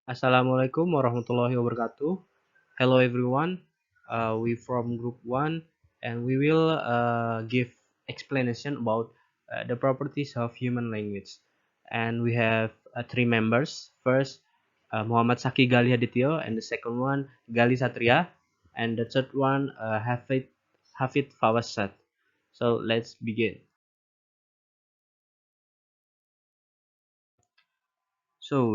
Assalamualaikum warahmatullahi wabarakatuh. Hello everyone. We from group 1 and we will give explanation about the properties of human language. And we have three members. First, Muhammad Shaqi Galih Adityo, and the second one Galih Satria, and the third one Hafid fawwas. So let's begin. So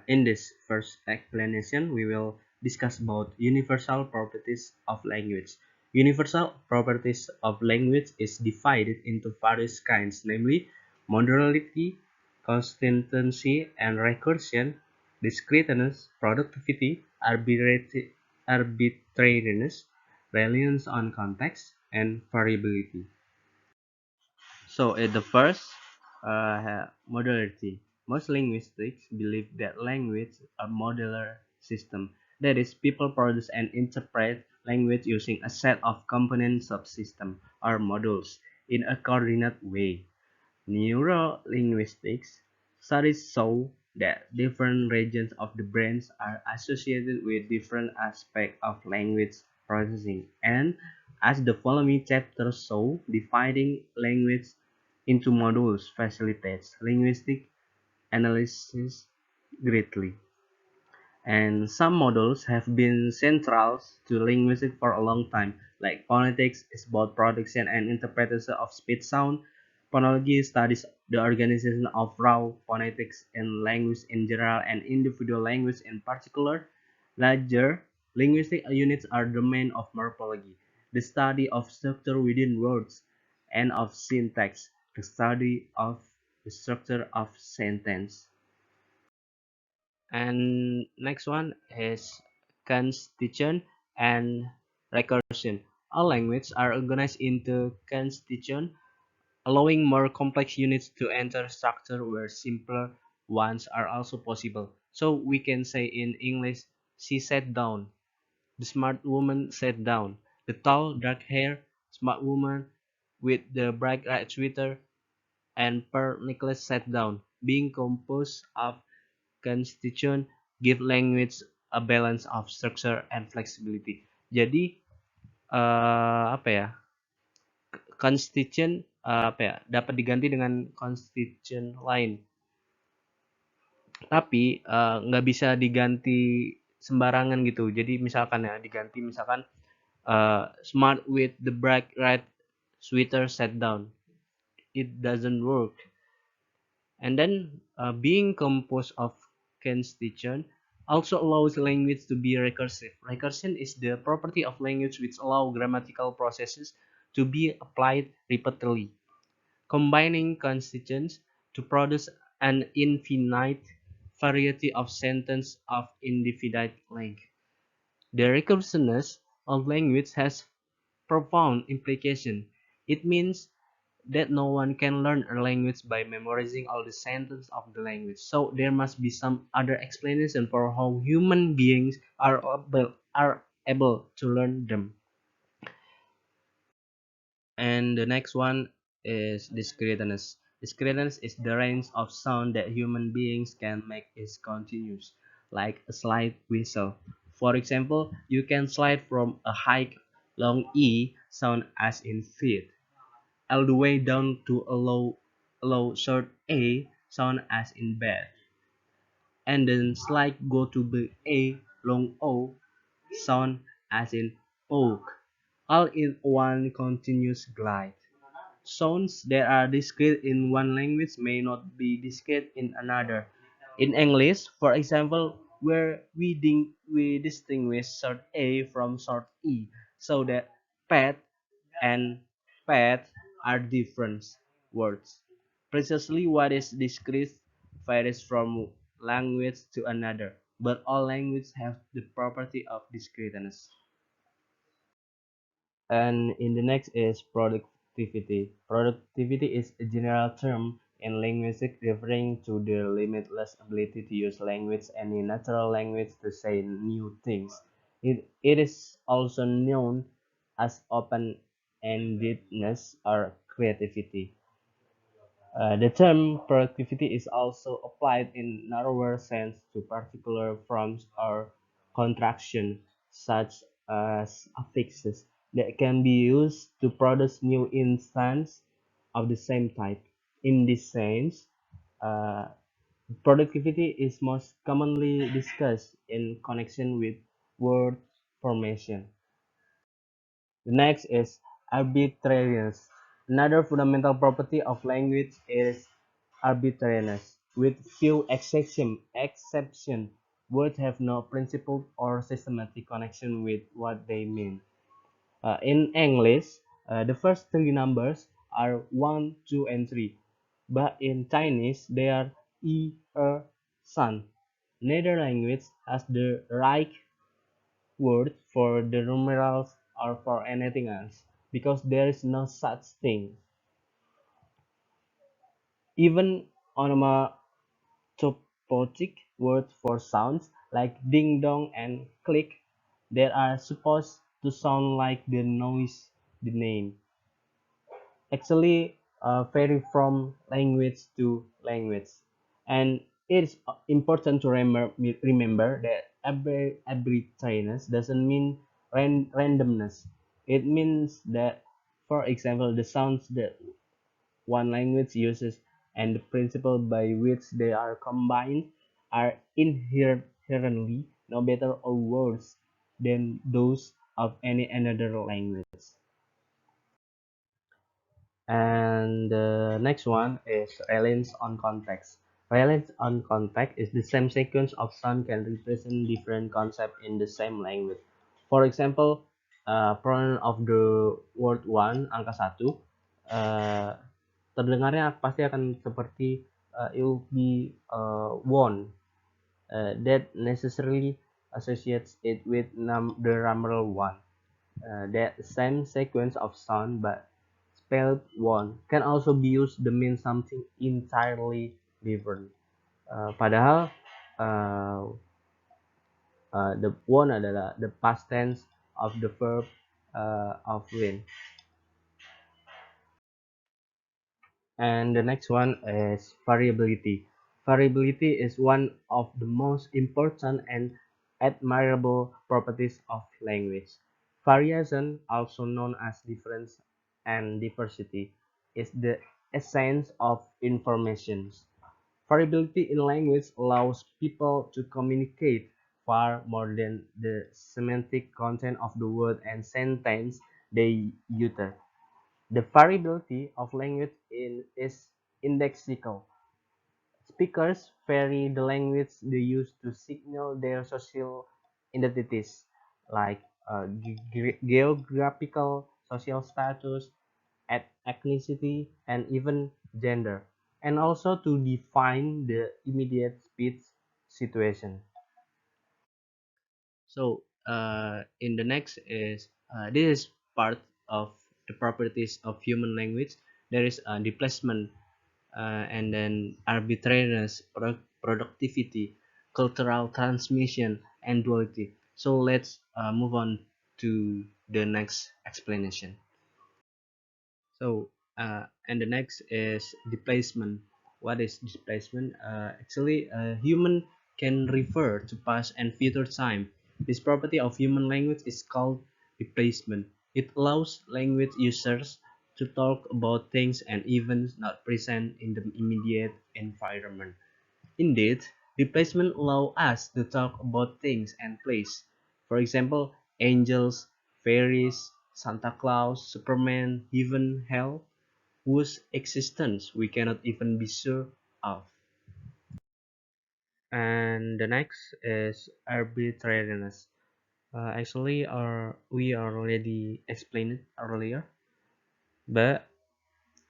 in this first explanation, we will discuss about universal properties of language. Universal properties of language is divided into various kinds, namely modality, consistency, and recursion, discreteness, productivity, arbitrariness, reliance on context, and variability. So at the first, modularity. Most linguists believe that language is a modular system. That is, people produce and interpret language using a set of component subsystems or modules in a coordinate way. Neurolinguistics studies show that different regions of the brain are associated with different aspects of language processing, and as the following chapters show, dividing language into modules facilitates linguistic analysis greatly. And some models have been central to linguistics for a long time, like phonetics is about production and interpretation of speech sound. Phonology studies the organization of raw phonetics in language in general and individual language in particular. Larger linguistic units are the domain of morphology, the study of structure within words, and of syntax, the study of the structure of sentence. And next one is constituent and recursion. All languages are organized into constituent, allowing more complex units to enter structure where simpler ones are also possible. So we can say in English, she sat down, the smart woman sat down, the tall dark hair smart woman with the bright red sweater and pearl necklace sat down, being composed of constituent give language a balance of structure and flexibility. Jadi apa ya? Constituent apa ya? Dapat diganti dengan constituent lain. Tapi nggak bisa diganti sembarangan gitu. Jadi misalkan ya diganti misalkan smart with the bright red sweater sat down. It doesn't work. And then being composed of constituent also allows language to be recursive. Recursion is the property of language which allow grammatical processes to be applied repeatedly, combining constituents to produce an infinite variety of sentences of indefinite length. The recursiveness of language has profound implication. It means that no one can learn a language by memorizing all the sentences of the language. So there must be some other explanation for how human beings are able to learn them. And the next one is discreteness. Discreteness is the range of sound that human beings can make is continuous, like a slight whistle. For example, you can slide from a high long E sound as in feet all the way down to a low short A sound as in bed, and then slide go to the A long O sound as in oak, all in one continuous glide. Sounds that are discrete in one language may not be discrete in another. In English, for example, where we distinguish short A from short E, so that pet and pet are different words. Precisely what is discrete varies from language to another, but all languages have the property of discreteness. And in the next is productivity. Productivity is a general term in linguistics referring to the limitless ability to use language, any natural language, to say new things. It is also known as open-endedness or creativity. The term productivity is also applied in narrower sense to particular forms or contraction, such as affixes, that can be used to produce new instances of the same type. In this sense, uh, productivity is most commonly discussed in connection with word formation. The next is arbitrariness. Another fundamental property of language is arbitrariness. With few exception, words have no principled or systematic connection with what they mean. In English, the first three numbers are 1, 2, and 3, but in Chinese they are yi, er, san. Neither language has the right word for the numerals or for anything else because there is no such thing. Even onomatopoeic words for sounds like ding dong and click, they are supposed to sound like the noise the name. Actually, vary from language to language, and it is important to remember that arbitrariness doesn't mean randomness. It means that, for example, the sounds that one language uses and the principle by which they are combined are inherently no better or worse than those of any another language. And the next one is reliance on context. Reliance on context is the same sequence of sound can represent different concepts in the same language. For example, pronoun of the word one, angka satu, uh, terdengarnya pasti akan seperti it will be one. That necessarily associates it with the number one. That same sequence of sound but spelled one can also be used to mean something entirely different. Padahal uh, the one adalah the past tense of the verb of win. And the next one is variability. Variability is one of the most important and admirable properties of language. Variation, also known as difference and diversity, is the essence of information. Variability in language allows people to communicate far more than the semantic content of the word and sentence they utter. The variability of language is indexical. Speakers vary the language they use to signal their social identities, like geographical, social status, ethnicity, and even gender, and also to define the immediate speech situation. So, in the next is this is part of the properties of human language. There is displacement, and then arbitrariness, productivity, cultural transmission, and duality. So let's move on to the next explanation. So, and the next is displacement. What is displacement? Actually, a human can refer to past and future time. This property of human language is called displacement. It allows language users to talk about things and events not present in the immediate environment. Indeed, replacement allow us to talk about things and place. For example, angels, fairies, Santa Claus, Superman, heaven, hell, whose existence we cannot even be sure of. And the next is arbitrariness. Actually, we already explained it earlier, but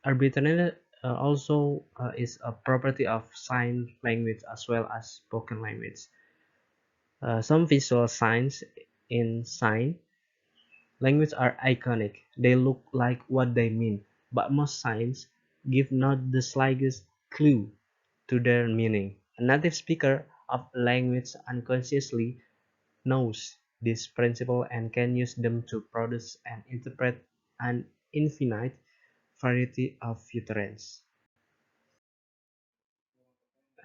arbitrariness also is a property of sign language as well as spoken language. Some visual signs in sign language are iconic. They look like what they mean, but most signs give not the slightest clue to their meaning. A native speaker of a language unconsciously knows this principle and can use them to produce and interpret an infinite variety of utterance.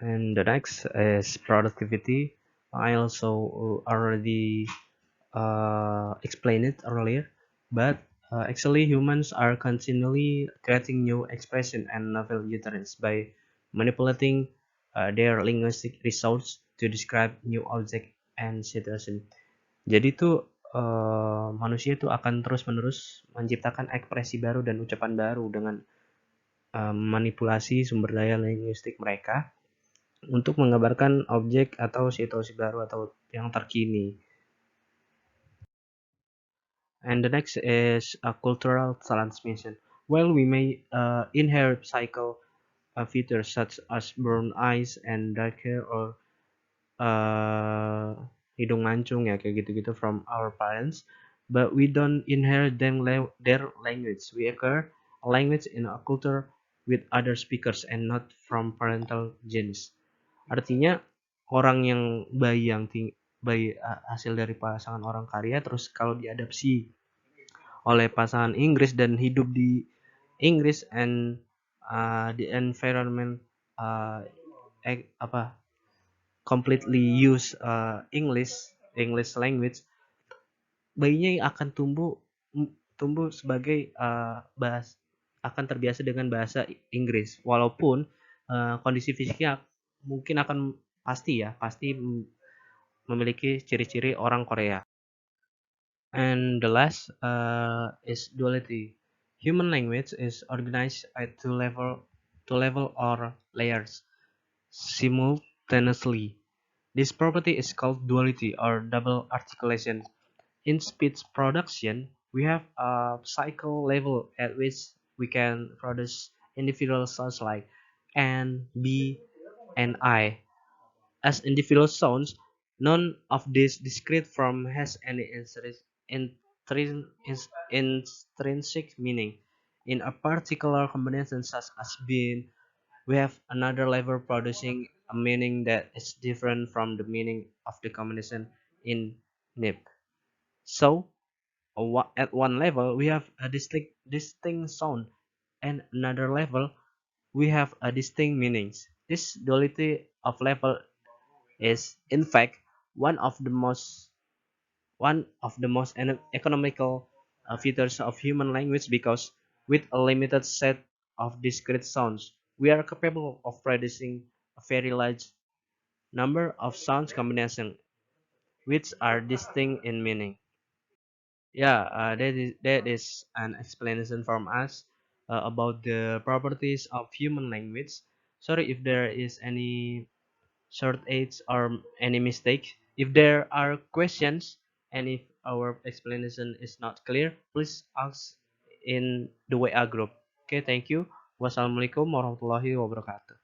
And the next is productivity. I also already explained it earlier, but actually humans are continually creating new expression and novel utterance by manipulating their linguistic resource to describe new object and situation. Jadi tuh manusia tuh akan terus-menerus menciptakan ekspresi baru dan ucapan baru dengan manipulasi sumber daya linguistik mereka untuk menggambarkan objek atau situasi baru atau yang terkini. And the next is a cultural transmission. While we may inherit psycho features such as brown eyes and dark hair or uh, hidung mancung ya kayak gitu-gitu from our parents, but we don't inherit their language. We acquire a language in a culture with other speakers and not from parental genes. Artinya orang yang bayi hasil dari pasangan orang kaya terus kalau diadopsi oleh pasangan Inggris dan hidup di Inggris and the environment uh, apa completely use English language, bayinya akan tumbuh sebagai akan terbiasa dengan bahasa Inggris walaupun kondisi fisiknya mungkin akan pasti memiliki ciri-ciri orang Korea. And the last is duality. Human language is organized at two level or layers simultaneously. This property is called duality or double articulation. In speech production, we have a cycle level at which we can produce individual sounds like N, B, and I. As individual sounds, none of these discrete form has any intrinsic meaning. In a particular combination such as being, we have another level producing a meaning that is different from the meaning of the combination in NIP. So, at one level, we have a distinct sound, and another level, we have a distinct meanings. This duality of level is in fact one of the most economical features of human language because with a limited set of discrete sounds we are capable of producing a very large number of sounds combinations which are distinct in meaning. Yeah, that is an explanation from us about the properties of human language. Sorry if there is any short aids or any mistake. If there are questions and if our explanation is not clear, please ask in the WA group. Okay, thank you. Wassalamualaikum warahmatullahi wabarakatuh.